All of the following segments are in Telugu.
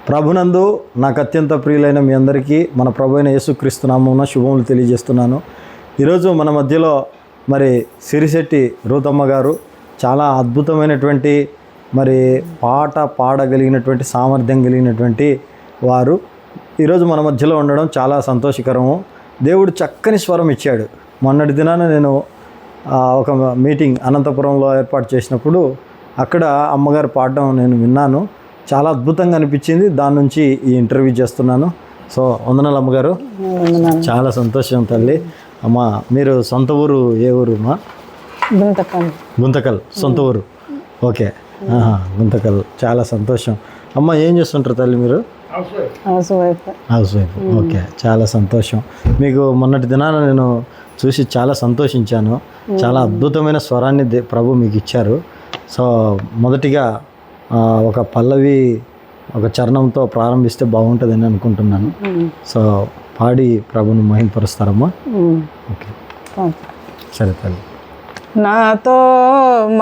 ప్రభునందు నాకు అత్యంత ప్రియులైన మీ అందరికీ మన ప్రభు అయిన యేసుక్రీస్తు నామమున శుభములు తెలియజేస్తున్నాను. ఈరోజు మన మధ్యలో మరి సిరిశెట్టి రూతమ్మ గారు చాలా అద్భుతమైనటువంటి మరి పాట పాడగలిగినటువంటి సామర్థ్యం కలిగినటువంటి వారు ఈరోజు మన మధ్యలో ఉండడం చాలా సంతోషకరము. దేవుడు చక్కని స్వరం ఇచ్చాడు. మొన్నటి దినాన నేను ఒక మీటింగ్ అనంతపురంలో ఏర్పాటు చేసినప్పుడు అక్కడ అమ్మగారు పాడడం నేను విన్నాను. చాలా అద్భుతంగా అనిపించింది. దాని నుంచి ఈ ఇంటర్వ్యూ చేస్తున్నాను. సో వందనాలు అమ్మగారు. చాలా సంతోషం తల్లి. అమ్మ మీరు సొంత ఊరు ఏ ఊరు అమ్మా? గుంతకల్ సొంత ఊరు. ఓకే, గుంతకల్. చాలా సంతోషం అమ్మ. ఏం చేస్తుంటారు తల్లి మీరు? House wife. ఓకే, చాలా సంతోషం. మీకు మొన్నటి దినాన నేను చూసి చాలా సంతోషించాను. చాలా అద్భుతమైన స్వరాన్ని ప్రభు మీకు ఇచ్చారు. సో మొదటిగా ఒక పల్లవి ఒక చరణంతో ప్రారంభిస్తే బాగుంటుందని అనుకుంటున్నాను. సో పాడి ప్రభుని మహిమపరుస్తారమ్మా? ఓకే, సరే తల్లి. నాతో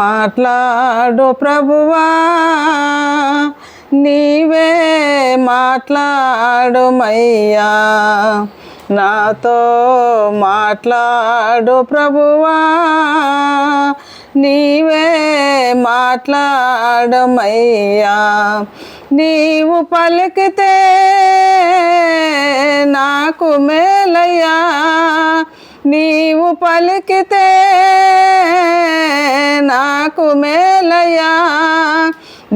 మాట్లాడు ప్రభువా, నీవే మాట్లాడుమయ్యా. నాతో మాట్లాడు ప్రభువా, నీవే మాట్లాడమయ్యా. నీవు పలికితే నాకు మేలయ్యా, నీవు పలికితే నాకు మేలయ్యా.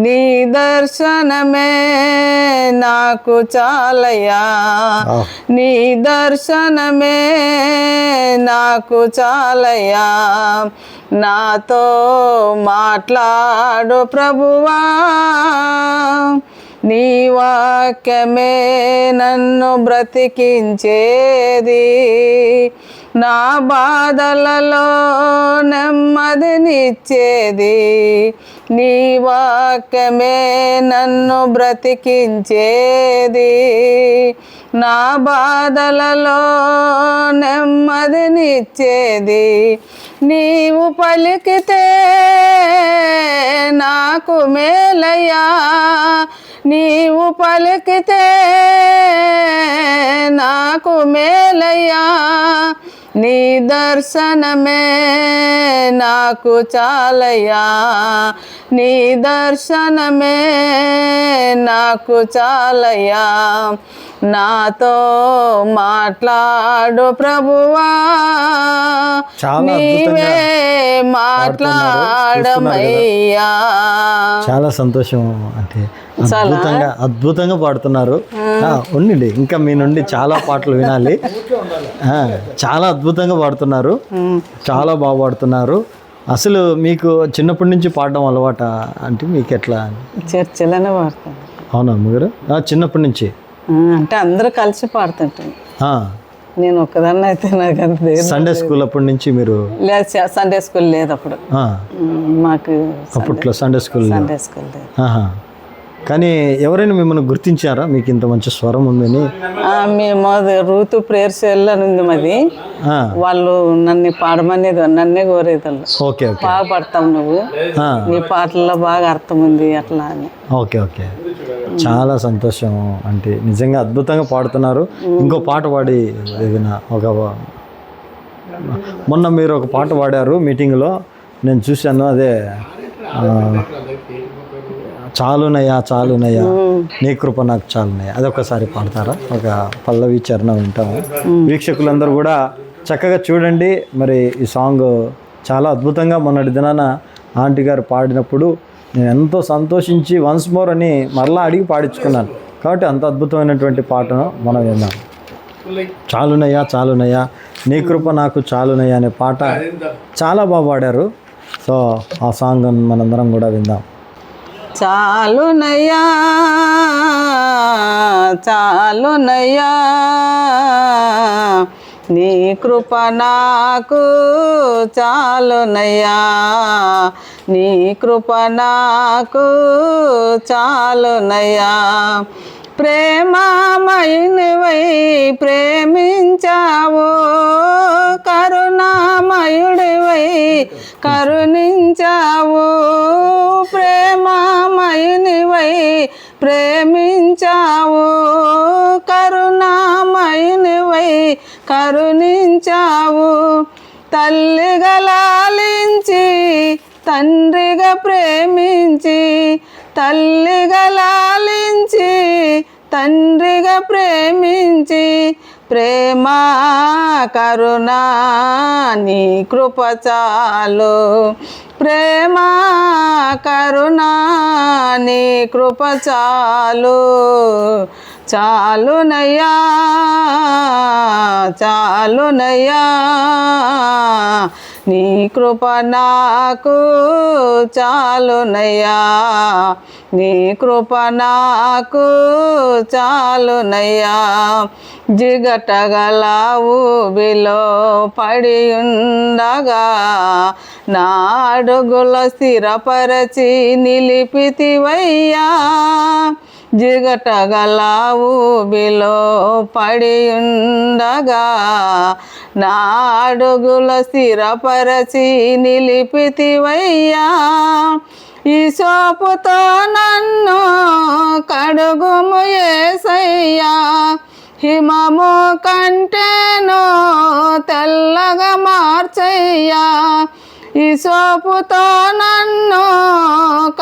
నీ దర్శనమే నాకు చాలయ్యా, నీ దర్శనమే నాకు చాలయ్యా. నాతో మాట్లాడు ప్రభువా, నీ వాక్యమే నన్ను బ్రతికించేది. నా బాధలలో నెమ్మదినిచ్చేది. నీ వాక్యమే నన్ను బ్రతికించేది. నా బాధలలో నెమ్మదినిచ్చేది. నీవు పలికితే నాకు మేలయ్యా, నీవు పలికితే నాకు మేలయ్యా. నీ దర్శనమే నాకు చాలయ్యా, నీ దర్శనమే నాకు చాలయ్యా. నాతో మాట్లాడు ప్రభువా, నీవే మాట్లాడమయ్యా. చాలా సంతోషం. అంటే అద్భుతంగా పాడుతున్నారు. ఉండండి, ఇంకా మీ నుండి చాలా పాటలు వినాలి. చాలా అద్భుతంగా పాడుతున్నారు, చాలా బాగా పాడుతున్నారు. అసలు మీకు చిన్నప్పటి నుంచి పాడడం అలవాట అంటే మీకు ఎట్లా? చర్చలోనే పాడతాను. అవునా అమ్మగారు? చిన్నప్పటి నుంచి అంటే అందరూ కలిసి పాడుతుంటాను. నేను ఒక్కదాన్ని అయితే నాకు అంతే. సండే స్కూల్ అప్పటి నుంచి మీరు? లేదు, సండే స్కూల్ లేదు అప్పుడు మాకు. అప్పట్లో సండే స్కూల్ లేదు. కానీ ఎవరైనా మిమ్మల్ని గుర్తించారా మీకు ఇంత మంచి స్వరం ఉందని? మేము రూతు ప్రేయర్ సెల్ అని ఉంది మాది. వాళ్ళు నన్ను పాడమనేది, నన్నే కోరేది. ఓకే, బాగా పాడతావు నువ్వు, నీ పాటల్లో బాగా అర్థం ఉంది అట్లా అని. ఓకే ఓకే, చాలా సంతోషం. అంటే నిజంగా అద్భుతంగా పాడుతున్నారు. ఇంకో పాట పాడి ఏదైనా ఒక మొన్న మీరు ఒక పాట పాడారు మీటింగ్లో, నేను చూశాను. అదే చాలునయ్యా చాలునయ్యా, నీ కృప నాకు చాలునయ్యా. అదొకసారి పాడతారా? ఒక పల్లవి చరణం వింటాము. వీక్షకులందరూ కూడా చక్కగా చూడండి. మరి ఈ సాంగ్ చాలా అద్భుతంగా మొన్నటి దినాన ఆంటీ గారు పాడినప్పుడు నేను ఎంతో సంతోషించి వన్స్ మోర్ అని మరలా అడిగి పాడించుకున్నాను. కాబట్టి అంత అద్భుతమైనటువంటి పాటను మనం విందాం. చాలునయ్యా చాలునయ్యా, నీ కృప నాకు చాలునయ్యా అనే పాట చాలా బాగా పాడారు. సో ఆ సాంగ్ మనందరం కూడా విందాం. చాలునయ్యా చాలునయ్యా, నీ కృప నాకు చాలునయ్యా, నీ కృప నాకు చాలునయ్యా. ప్రేమామయునివై ప్రేమించావు, కరుణామయుడివై కరుణించావు, ప్రేమామయునివై ప్రేమించావు, కరుణామయునివై కరుణించావు, తల్లిగా లాలించి తండ్రిగా ప్రేమించి, తల్లిగా లాలించి తండ్రిగా ప్రేమించి, ప్రేమ కరుణ నీ కృప చాలు, ప్రేమ కరుణ నీ కృప చాలు, చాలునయ్యా చాలునయ్యా, నీ కృప నాకు చాలునయ్యా, నీ కృప నాకు చాలునయ్యా, జిగటగల ఊబిలో పడి ఉండగా నా అడుగుల స్థిరపరచి నిలిపితివయ్యా, జిగటగల ఊబిలో పడి ఉండగా నా అడుగుల స్థిరపరచి నిలిపితివయ్యా, ఈ సోపుతో నన్ను కడుగుము యేసయ్యా, హిమము కంటేను తెల్లగా మార్చయ్యా, ఈ సోపుతో నన్ను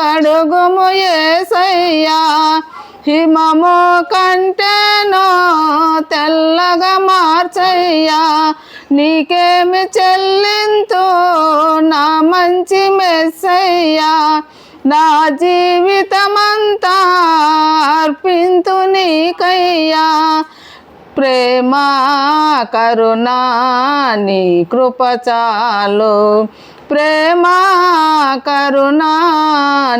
కడుగుము యేసయ్యా, హిమము కంటేను తెల్లగా మార్చయ్యా, నీకేమి చెల్లింతు నా మంచి మెస్సయ్యా, నా జీవితమంతా అర్పింతు నీకయ్యా, ప్రేమ కరుణ నీ కృప చాలు, ప్రేమ కరుణ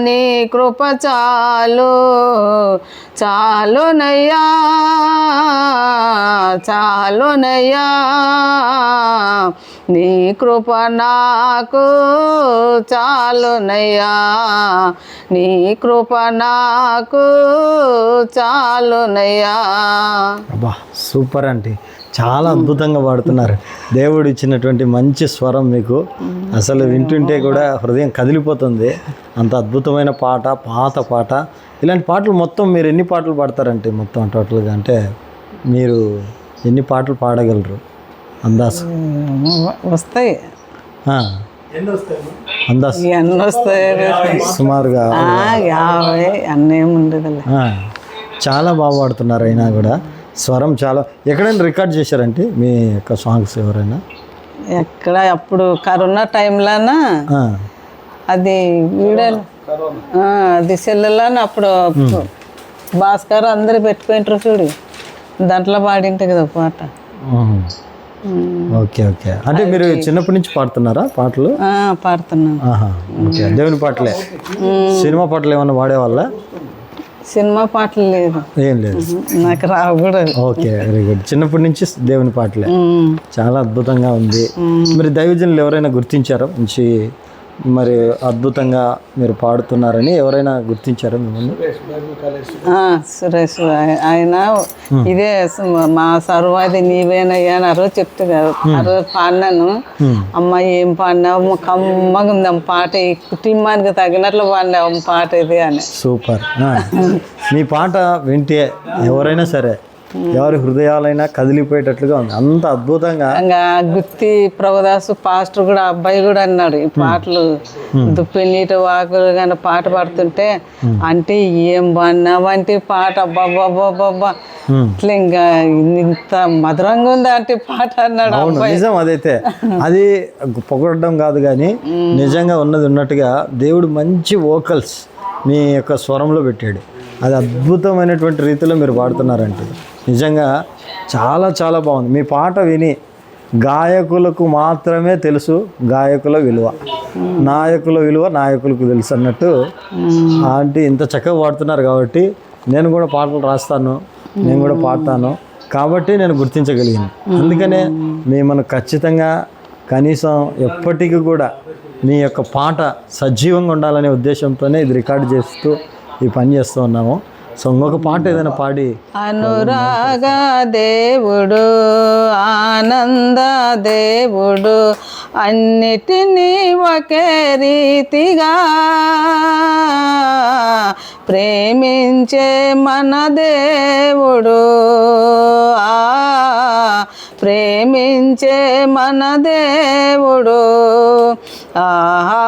నీ కృప చాలు, చాలునయ్యా చాలునయ్యా, నీ కృప నాకు చాలునయ్యా, నీ కృప నాకు చాలునయ్యా. అబ్బా సూపర్ అండి, చాలా అద్భుతంగా పాడుతున్నారు. దేవుడు ఇచ్చినటువంటి మంచి స్వరం మీకు అసలు వింటుంటే కూడా హృదయం కదిలిపోతుంది. అంత అద్భుతమైన పాట, పాత పాట. ఇలాంటి పాటలు మొత్తం మీరు ఎన్ని పాటలు పాడతారంటే మొత్తం టోటల్గా అంటే మీరు ఎన్ని పాటలు పాడగలరు అందాస్? వస్తాయి అందాస్ ఎన్ని వస్తాయి సుమారుగా 50 అన్నేం ఉండదు. చాలా బాగా పాడుతున్నారు. అయినా కూడా స్వరం చాలా. ఎక్కడైనా రికార్డ్ చేశారంటే మీ యొక్క సాంగ్స్ ఎవరైనా? ఎక్కడ అప్పుడు కరోనా టైంలోనా అది వీడియోలు అది సెల్లులోనే అప్పుడు భాస్కర్ అందరు పెట్టుకుంటారు చూడు, దాంట్లో పాడింటే కదా పాట. ఓకే ఓకే, అంటే మీరు చిన్నప్పటి నుంచి పాడుతున్నారా పాటలు? పాడుతున్నాను. ఓకే, దేవుని పాటలే. సినిమా పాటలు ఏమన్నా పాడేవాళ్ళ? సినిమా పాటలు లేదు, ఏం లేదు, నాకు రావు కూడా. Okay, very good. చిన్నప్పటి నుంచి దేవుని పాటలే. చాలా అద్భుతంగా ఉంది. మరి దైవజనులు ఎవరైనా గుర్తించారా మంచి మరి అద్భుతంగా మీరు పాడుతున్నారని ఎవరైనా గుర్తించారా మిమ్మల్ని? సురేష్ ఆయన ఇదే మా సర్వాది నీవేనయ్యా అని ఆ రోజు చెప్తే కదా, ఆ రోజు పాడినాను. అమ్మ ఏం పాడినావు, కమ్మగా ఉందాం పాట, ఈ కుటుంబానికి తగినట్లు పాడినావు పాట ఇది అని. సూపర్. మీ పాట వింటే ఎవరైనా సరే ఎవరి హృదయాలైనా కదిలిపోయేటట్లుగా ఉంది, అంత అద్భుతంగా. ఇంకా గుత్తి ప్రభుదాసు పాస్టర్ కూడా అబ్బాయి కూడా అన్నాడు, ఈ పాటలు దుప్పినీటి వాకులు కానీ పాట పాడుతుంటే అంటే ఏం బాగున్నావంటే పాట అబ్బాబ్బాబ్బాబ్బా ఇట్లా ఇంకా ఇంత మధురంగా ఉంది అంటే పాట అన్నాడు. అవును, నిజం. అదైతే అది పొగడడం కాదు కానీ నిజంగా ఉన్నది ఉన్నట్టుగా దేవుడు మంచి వోకల్స్ మీ యొక్క స్వరంలో పెట్టాడు. అది అద్భుతమైనటువంటి రీతిలో మీరు పాడుతున్నారంటే నిజంగా చాలా చాలా బాగుంది. మీ పాట విని గాయకులకు మాత్రమే తెలుసు గాయకుల విలువ, నాయకుల విలువ నాయకులకు తెలుసు అన్నట్టు. ఆంటీ ఇంత చక్కగా పాడుతున్నారు కాబట్టి నేను కూడా పాటలు రాస్తాను, నేను కూడా పాడతాను కాబట్టి నేను గుర్తించగలిగాను. అందుకనే మిమ్మల్ని ఖచ్చితంగా కనీసం ఎప్పటికీ కూడా మీ యొక్క పాట సజీవంగా ఉండాలనే ఉద్దేశంతోనే ఇది రికార్డు చేస్తూ ఈ పని చేస్తూ ఉన్నాము. సో ఇంకొక పాట ఏదైనా పాడి. అనురాగ దేవుడు, ఆనంద దేవుడు, అన్నిటినీ ఒకే రీతిగా ప్రేమించే మన దేవుడు, ప్రేమించే మన దేవుడు. ఆహా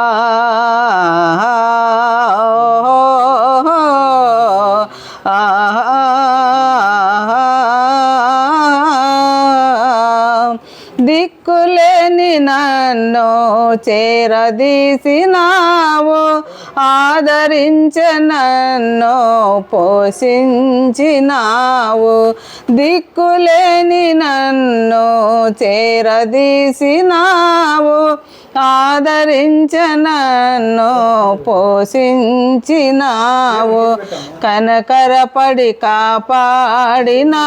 దిక్కులేని నన్ను చేరదీసినావు, ఆదరించే నన్ను పోషించినావు. దిక్కులేని నన్ను చేరదీసినావు, ఆదరించే నన్ను పోషించినావు. కనకరపడి కాపాడినావు,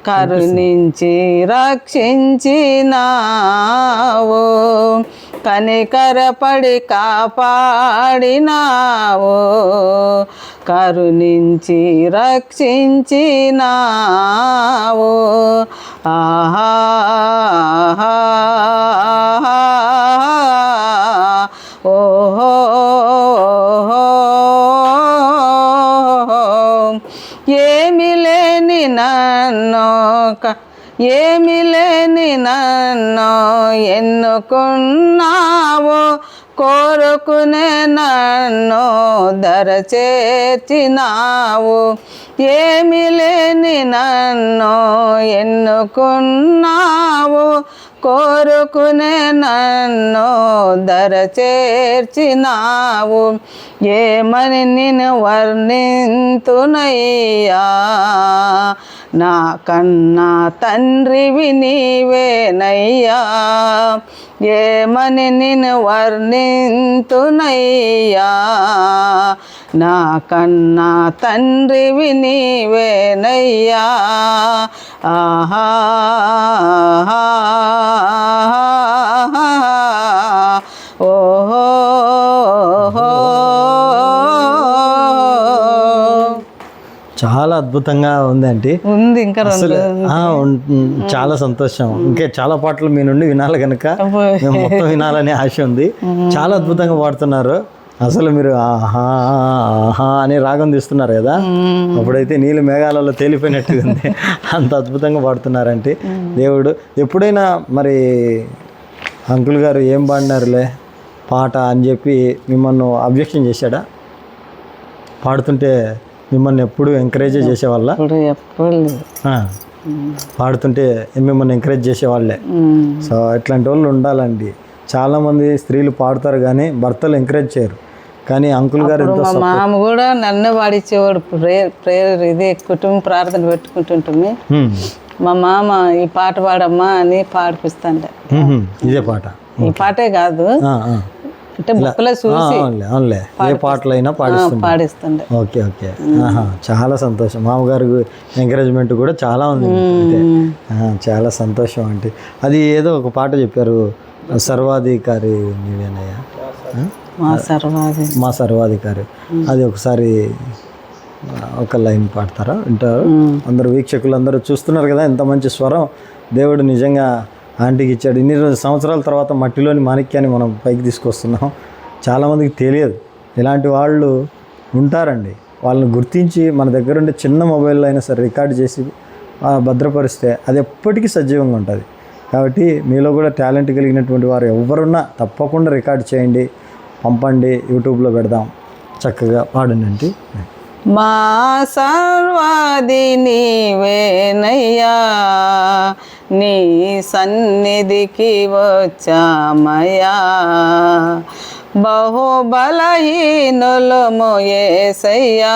కరుణించి రక్షించినావు. కనికరపడి కాపాడినావు, కరుణించి రక్షించినావు. ఆహా ఓహో ఏమి లేని నన్ను ఎన్నుకున్నావు, కోరుకునే నన్ను దర చేర్చినావు. ఏమి లేని నన్ను ఎన్నుకున్నావు, కోరుకునే నన్ను దర చేర్చినావు. ఏమని నిన్ను వర్ణింతునయ్యా, నా కన్నా తండ్రివి నీవేనయ్యా. ఏమని నిన్ను వర్ణింతునయ్యా, నా కన్నా తండ్రివి నీవేనయ్యా. ఆహా ఓహో చాలా అద్భుతంగా ఉందండి. ఉంది ఇంకా చాలా సంతోషం. ఇంకా చాలా పాటలు మీ నుండి వినాలి కనుక మేము మొత్తం వినాలనే ఆశ ఉంది. చాలా అద్భుతంగా పాడుతున్నారు. అసలు మీరు ఆహా ఆహా అని రాగం తీస్తున్నారు కదా, అప్పుడైతే నీళ్ళు మేఘాలలో తేలిపోయినట్టుగా ఉంది. అంత అద్భుతంగా పాడుతున్నారంటే దేవుడు. ఎప్పుడైనా మరి అంకుల్ గారు ఏం పాడినారులే పాట అని చెప్పి మిమ్మల్ని అబ్జెక్షన్ చేశాడా? పాడుతుంటే మిమ్మల్ని ఎప్పుడు ఎంకరేజ్ చేసేవాళ్ళ? పాడుతుంటే మిమ్మల్ని ఎంకరేజ్ చేసేవాళ్ళే. సో ఇట్లాంటి వాళ్ళు ఉండాలండి. చాలామంది స్త్రీలు పాడుతారు కానీ భర్తలు ఎంకరేజ్ చేయరు. కానీ అంకుల్ గారు మా మామ కూడా నన్ను పాడిచ్చేవాడు. ప్రేయర్ ఇది కుటుంబ ప్రార్థన పెట్టుకుంటుంటే మా మామ ఈ పాట పాడమ్మా అని పాడిపిస్తాండే. ఇదే పాట, ఈ పాటే కాదు అంటే బుక్లో చూసి అవునులే ఏ పాటలైనా పాడిస్తుండే. ఓకే ఓకే, చాలా సంతోషం. మామగారు ఎంకరేజ్మెంట్ కూడా చాలా ఉంది. చాలా సంతోషం అంటే. అది ఏదో ఒక పాట చెప్పారు, సర్వాధికారి నీవేనయ్యా, మా సర్వాధికారి. అది ఒకసారి ఒక లైన్ పాడతారా? వింటారు అందరూ, వీక్షకులు అందరూ చూస్తున్నారు కదా ఎంత మంచి స్వరం దేవుడు నిజంగా ఆంటీకి ఇచ్చాడు. ఇన్ని సంవత్సరాల తర్వాత మట్టిలోని మాణిక్యాన్ని మనం పైకి తీసుకొస్తున్నాం. చాలామందికి తెలియదు, ఇలాంటి వాళ్ళు ఉంటారండి. వాళ్ళని గుర్తించి మన దగ్గర ఉండే చిన్న మొబైల్లో అయినా సరే రికార్డ్ చేసి భద్రపరిస్తే అది ఎప్పటికీ సజీవంగా ఉంటుంది. కాబట్టి మీలో కూడా టాలెంట్ కలిగినటువంటి వారు ఎవరున్నా తప్పకుండా రికార్డ్ చేయండి, పంపండి, యూట్యూబ్లో పెడదాం, చక్కగా పాడండి. మా సర్వాది నీవేనయ్యా, నీ సన్నిధికి వచ్చామయ్యా. బహుబలహీనులము యేసయ్యా,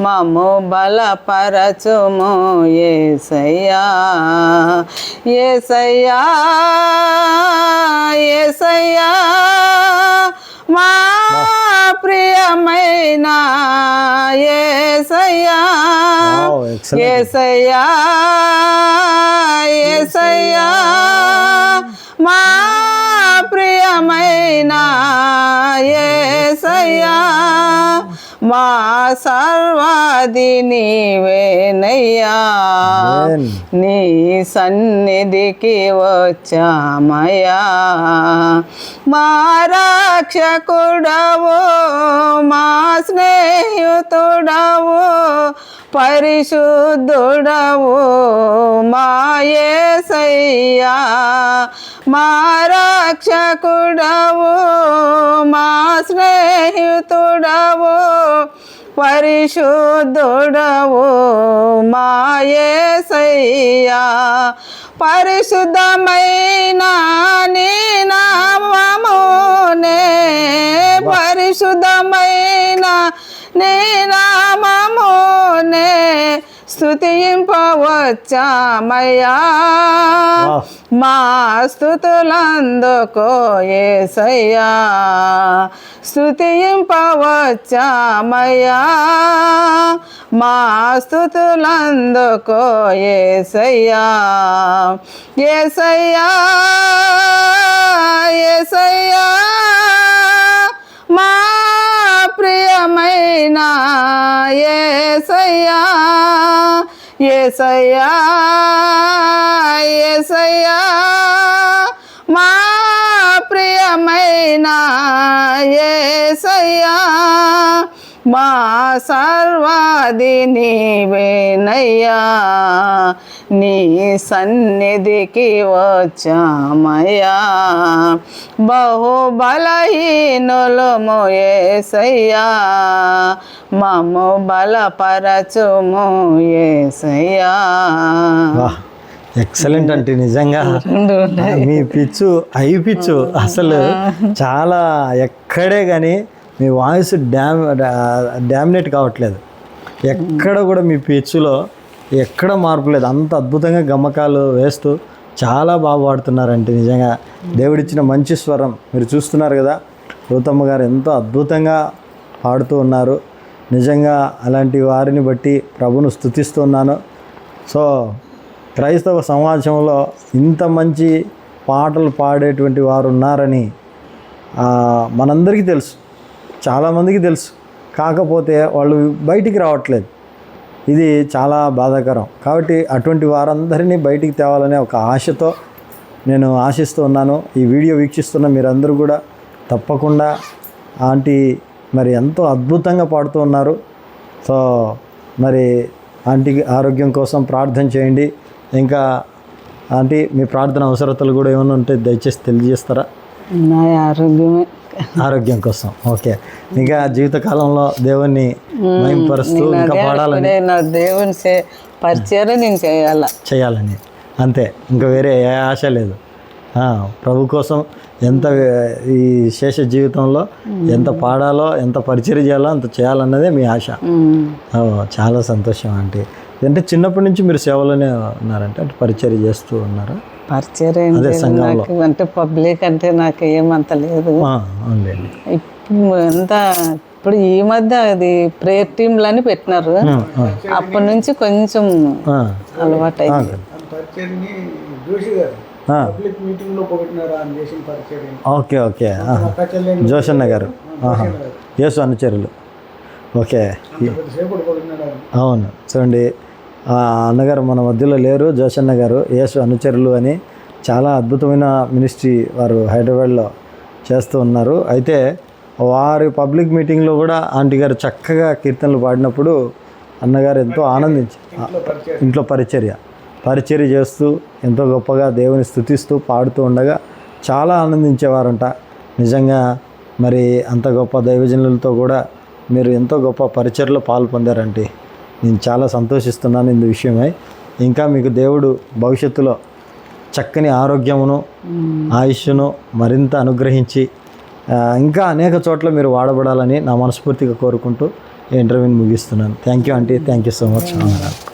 మము బలపరచుము యేసయ్యా. యేసయ్యా యేసయ్యా మా ప్రియమైన యేసయ్యా, యేసయ్యా యేసయ్యా మా ప్రియమైన యేసయ్యా. మా సర్వాది నీవేనయ్యా నీ సన్నిధికి వచ్చామయ్యా మా రక్షకుడవు మా స్నేహితుడవు పరిశుద్ధుడవు మా యేసయ్యా మా రక్షకుడవు మా స్నేహితుడవు పరిశుద్ధుడవు మా యేసయ్యా పరిశుద్ధమైన నీ నామమునే పరిశుద్ధమైన నీ నామమునే స్తుతింపవచ్చామయ్యా మా స్తుతులందుకో యేసయ్యా స్తుతింపవచ్చామయ్యా మా స్తుతులందుకో యేసయ్యా యేసయ్యా యేసయ్యా మా ప్రియమైన యేసయ్యా యేసయ్యా యేసయ్యా మా ప్రియమైన యేసయ్యా మా సర్వాది నీవేనయ్యా నీ సన్నిధికి వచ్చామయ్యా బహు బలహీనులము యేసయ్యా మమ్ము బలపరచుము యేసయ్యా ఎక్సలెంట్ అంటే నిజంగా మీ పిచ్చు పిచ్చు అసలు చాలా ఎక్కడే కానీ మీ వాయిస్ డామినేట్ కావట్లేదు ఎక్కడ కూడా మీ పిచ్చులో ఎక్కడ మార్పు లేదు అంత అద్భుతంగా గమ్మకాలు వేస్తూ చాలా బాగా పాడుతున్నారంటే నిజంగా దేవుడిచ్చిన మంచి స్వరం మీరు చూస్తున్నారు కదా రూతమ్మ గారు ఎంతో అద్భుతంగా పాడుతూ ఉన్నారు నిజంగా అలాంటి వారిని బట్టి ప్రభును స్తుతిస్తున్నాను సో క్రైస్తవ సమాజంలో ఇంత మంచి పాటలు పాడేటువంటి వారు ఉన్నారని మనందరికీ తెలుసు చాలామందికి తెలుసు కాకపోతే వాళ్ళు బయటికి రావట్లేదు ఇది చాలా బాధాకరం కాబట్టి అటువంటి వారందరినీ బయటికి తేవాలనే ఒక ఆశతో నేను ఆశిస్తూ ఉన్నాను ఈ వీడియో వీక్షిస్తున్న మీరందరూ కూడా తప్పకుండా ఆంటీ మరి ఎంతో అద్భుతంగా పాడుతూ ఉన్నారు సో మరి ఆంటీకి ఆరోగ్యం కోసం ప్రార్థన చేయండి ఇంకా ఆంటీ మీ ప్రార్థన అవసరతలు కూడా ఏమైనా ఉంటే దయచేసి తెలియజేస్తారా నా ఆరోగ్యమే ఆరోగ్యం కోసం ఓకే ఇంకా జీవితకాలంలో దేవుణ్ణి మహిమపరుస్తూ ఇంకా పాడాలని నా దేవుని పరిచయం నేను చేయాలని అంతే ఇంకా వేరే ఏ ఆశ లేదు ప్రభు కోసం ఎంత ఈ శేష జీవితంలో ఎంత పాడాలో ఎంత పరిచయం చేయాలో అంత చేయాలన్నదే మీ ఆశ చాలా సంతోషం అంటే అంటే చిన్నప్పటి నుంచి మీరు సేవలోనే ఉన్నారంటే అంటే పరిచయం చేస్తూ ఉన్నారా పరిచయం అంటే పబ్లిక్ అంటే నాకు ఏమంత లేదు ఇప్పుడు ఈ మధ్య అది ప్రేయర్ టీంలని పెట్టినారు అప్పటి నుంచి కొంచెం అలవాటు అయింది ఓకే ఓకే జోషన్న గారు యేసు అనుచరులు ఓకే అవును చూడండి అన్నగారు మన మధ్యలో లేరు జోషన్న గారు యేసు అనుచరులు అని చాలా అద్భుతమైన మినిస్ట్రీ వారు హైదరాబాద్లో చేస్తూ ఉన్నారు అయితే వారి పబ్లిక్ మీటింగ్లో కూడా ఆంటీ గారు చక్కగా కీర్తనలు పాడినప్పుడు అన్నగారు ఎంతో ఆనందించి ఇంట్లో పరిచర్య చేస్తూ ఎంతో గొప్పగా దేవుని స్తుతిస్తూ పాడుతూ ఉండగా చాలా ఆనందించేవారంట నిజంగా మరి అంత గొప్ప దైవజనులతో కూడా మీరు ఎంతో గొప్ప పరిచర్లో పాల్పొందారంటే నేను చాలా సంతోషిస్తున్నాను ఇందు విషయమై ఇంకా మీకు దేవుడు భవిష్యత్తులో చక్కని ఆరోగ్యమును ఆయుష్ను మరింత అనుగ్రహించి ఇంకా అనేక చోట్ల మీరు వాడబడాలని నా మనస్ఫూర్తిగా కోరుకుంటూ ఈ ఇంటర్వ్యూని ముగిస్తున్నాను thank you aunty thank you so much